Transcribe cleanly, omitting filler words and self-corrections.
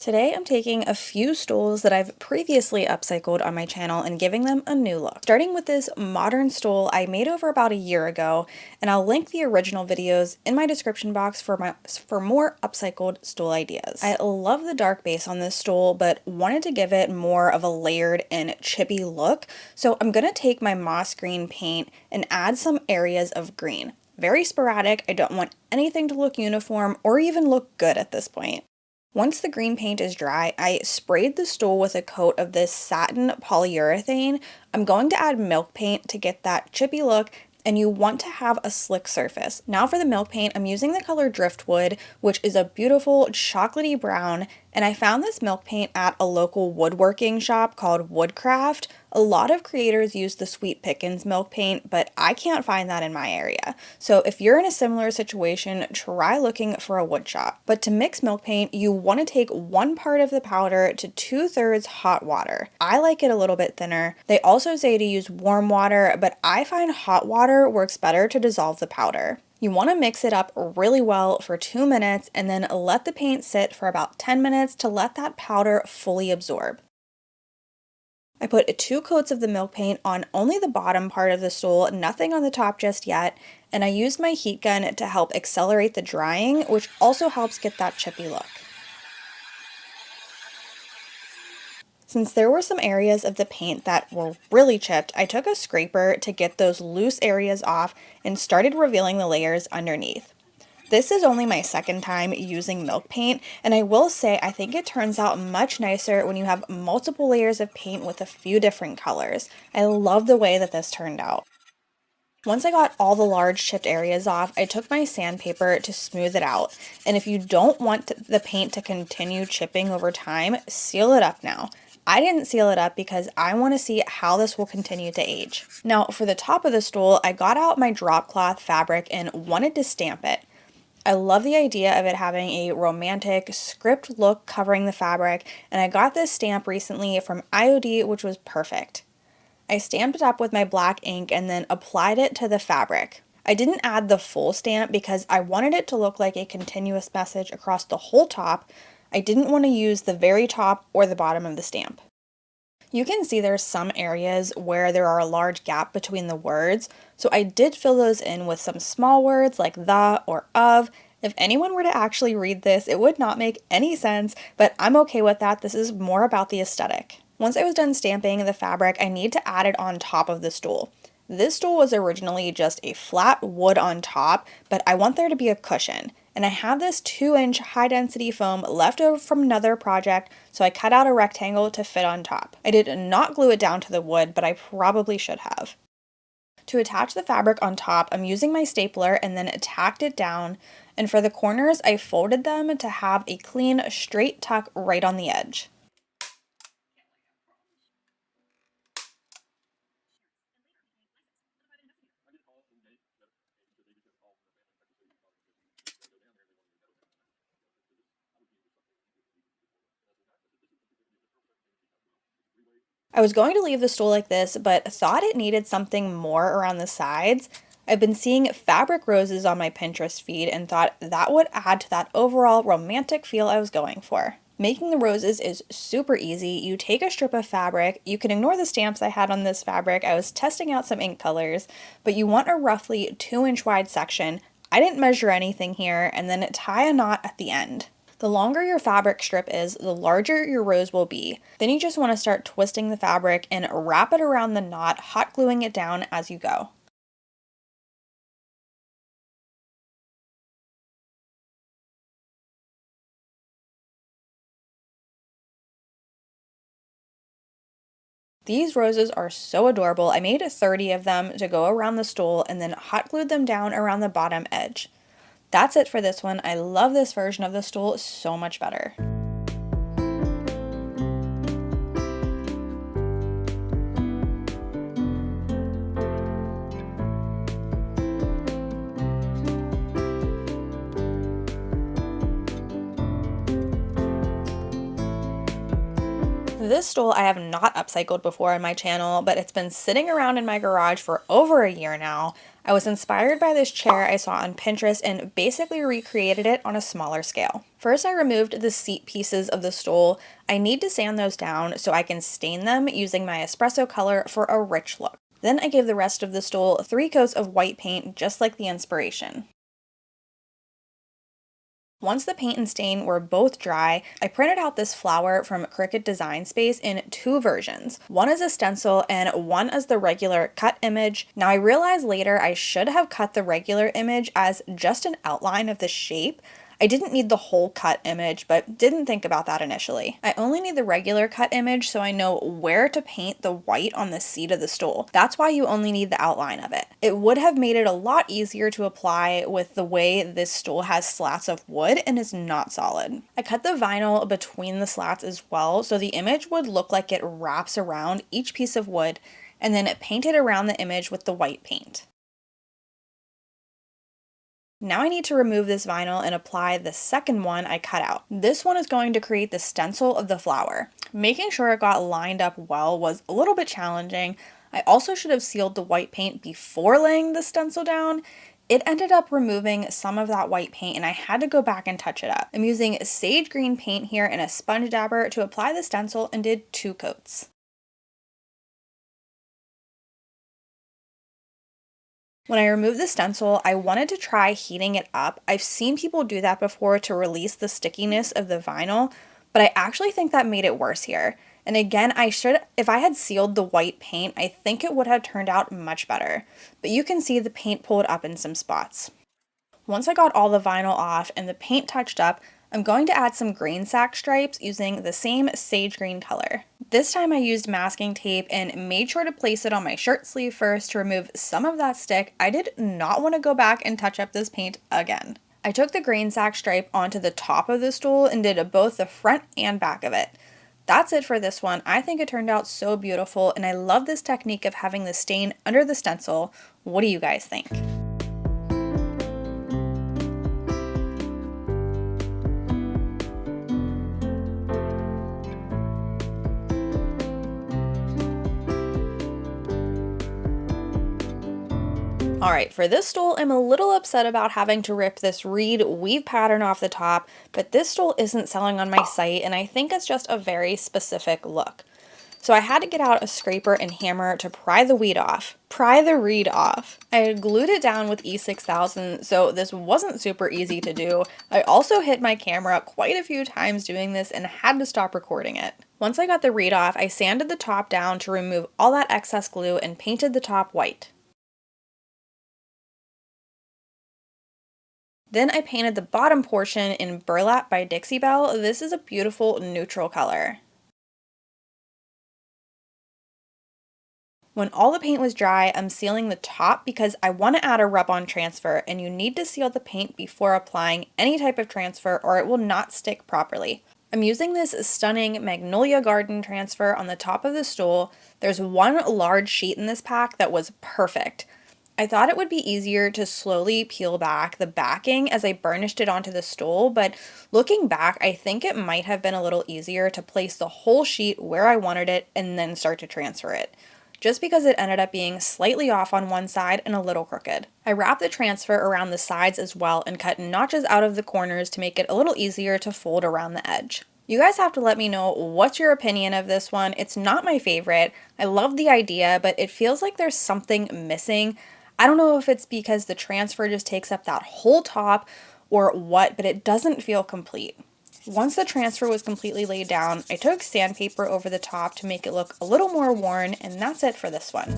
Today I'm taking a few stools that I've previously upcycled on my channel and giving them a new look. Starting with this modern stool I made over about a year ago, and I'll link the original videos in my description box for more upcycled stool ideas. I love the dark base on this stool, but wanted to give it more of a layered and chippy look, so I'm gonna take my moss green paint and add some areas of green. Very sporadic, I don't want anything to look uniform or even look good at this point. Once the green paint is dry, I sprayed the stool with a coat of this satin polyurethane. I'm going to add milk paint to get that chippy look, and you want to have a slick surface. Now for the milk paint, I'm using the color Driftwood, which is a beautiful chocolatey brown, and I found this milk paint at a local woodworking shop called Woodcraft. A lot of creators use the Sweet Pickins milk paint, but I can't find that in my area. So if you're in a similar situation, try looking for a wood shop. But to mix milk paint, you want to take 1 part of the powder to 2/3 hot water. I like it a little bit thinner. They also say to use warm water, but I find hot water works better to dissolve the powder. You want to mix it up really well for 2 minutes and then let the paint sit for about 10 minutes to let that powder fully absorb. I put 2 coats of the milk paint on only the bottom part of the stool, nothing on the top just yet, and I used my heat gun to help accelerate the drying, which also helps get that chippy look. Since there were some areas of the paint that were really chipped, I took a scraper to get those loose areas off and started revealing the layers underneath. This is only my second time using milk paint, and I will say I think it turns out much nicer when you have multiple layers of paint with a few different colors. I love the way that this turned out. Once I got all the large chipped areas off, I took my sandpaper to smooth it out, and if you don't want the paint to continue chipping over time, seal it up now. I didn't seal it up because I want to see how this will continue to age. Now for the top of the stool, I got out my drop cloth fabric and wanted to stamp it. I love the idea of it having a romantic script look covering the fabric, and I got this stamp recently from IOD, which was perfect. I stamped it up with my black ink and then applied it to the fabric. I didn't add the full stamp because I wanted it to look like a continuous message across the whole top. I didn't want to use the very top or the bottom of the stamp. You can see there's some areas where there are a large gap between the words, so I did fill those in with some small words like the or of. If anyone were to actually read this, it would not make any sense, but I'm okay with that. This is more about the aesthetic. Once I was done stamping the fabric, I need to add it on top of the stool. This stool was originally just a flat wood on top, but I want there to be a cushion. And I have this 2-inch high density foam left over from another project, so I cut out a rectangle to fit on top. I did not glue it down to the wood, but I probably should have. To attach the fabric on top, I'm using my stapler and then tacked it down, and for the corners, I folded them to have a clean, straight tuck right on the edge. I was going to leave the stool like this, but thought it needed something more around the sides. I've been seeing fabric roses on my Pinterest feed and thought that would add to that overall romantic feel I was going for. Making the roses is super easy. You take a strip of fabric, you can ignore the stamps I had on this fabric, I was testing out some ink colors, but you want a roughly 2-inch wide section. I didn't measure anything here, and then tie a knot at the end. The longer your fabric strip is, the larger your rose will be. Then you just want to start twisting the fabric and wrap it around the knot, hot gluing it down as you go. These roses are so adorable. I made 30 of them to go around the stool and then hot glued them down around the bottom edge. That's it for this one. I love this version of the stool so much better. This stool I have not upcycled before on my channel, but it's been sitting around in my garage for over a year now. I was inspired by this chair I saw on Pinterest and basically recreated it on a smaller scale. First, I removed the seat pieces of the stool. I need to sand those down so I can stain them using my espresso color for a rich look. Then I gave the rest of the stool 3 coats of white paint just like the inspiration. Once the paint and stain were both dry, I printed out this flower from Cricut Design Space in 2 versions. One is a stencil and one is the regular cut image. Now I realized later I should have cut the regular image as just an outline of the shape. I didn't need the whole cut image, but didn't think about that initially. I only need the regular cut image so I know where to paint the white on the seat of the stool. That's why you only need the outline of it. It would have made it a lot easier to apply with the way this stool has slats of wood and is not solid. I cut the vinyl between the slats as well so the image would look like it wraps around each piece of wood, and then painted around the image with the white paint. Now I need to remove this vinyl and apply the second one I cut out. This one is going to create the stencil of the flower. Making sure it got lined up well was a little bit challenging. I also should have sealed the white paint before laying the stencil down. It ended up removing some of that white paint and I had to go back and touch it up. I'm using sage green paint here and a sponge dabber to apply the stencil and did 2 coats. When I removed the stencil, I wanted to try heating it up. I've seen people do that before to release the stickiness of the vinyl, but I actually think that made it worse here. And again, if I had sealed the white paint, I think it would have turned out much better. But you can see the paint pulled up in some spots. Once I got all the vinyl off and the paint touched up, I'm going to add some grain sack stripes using the same sage green color. This time I used masking tape and made sure to place it on my shirt sleeve first to remove some of that stick. I did not want to go back and touch up this paint again. I took the grain sack stripe onto the top of the stool and did both the front and back of it. That's it for this one. I think it turned out so beautiful and I love this technique of having the stain under the stencil. What do you guys think? Alright, for this stool, I'm a little upset about having to rip this reed weave pattern off the top, but this stool isn't selling on my site, and I think it's just a very specific look. So I had to get out a scraper and hammer to pry the reed off. I had glued it down with E6000, so this wasn't super easy to do. I also hit my camera quite a few times doing this and had to stop recording it. Once I got the reed off, I sanded the top down to remove all that excess glue and painted the top white. Then I painted the bottom portion in Burlap by Dixie Belle. This is a beautiful neutral color. When all the paint was dry, I'm sealing the top because I want to add a rub-on transfer, and you need to seal the paint before applying any type of transfer or it will not stick properly. I'm using this stunning Magnolia garden transfer on the top of the stool. There's one large sheet in this pack that was perfect. I thought it would be easier to slowly peel back the backing as I burnished it onto the stool, but looking back, I think it might have been a little easier to place the whole sheet where I wanted it and then start to transfer it, just because it ended up being slightly off on one side and a little crooked. I wrapped the transfer around the sides as well and cut notches out of the corners to make it a little easier to fold around the edge. You guys have to let me know what's your opinion of this one. It's not my favorite. I love the idea, but it feels like there's something missing. I don't know if it's because the transfer just takes up that whole top or what, but it doesn't feel complete. Once the transfer was completely laid down, I took sandpaper over the top to make it look a little more worn, and that's it for this one.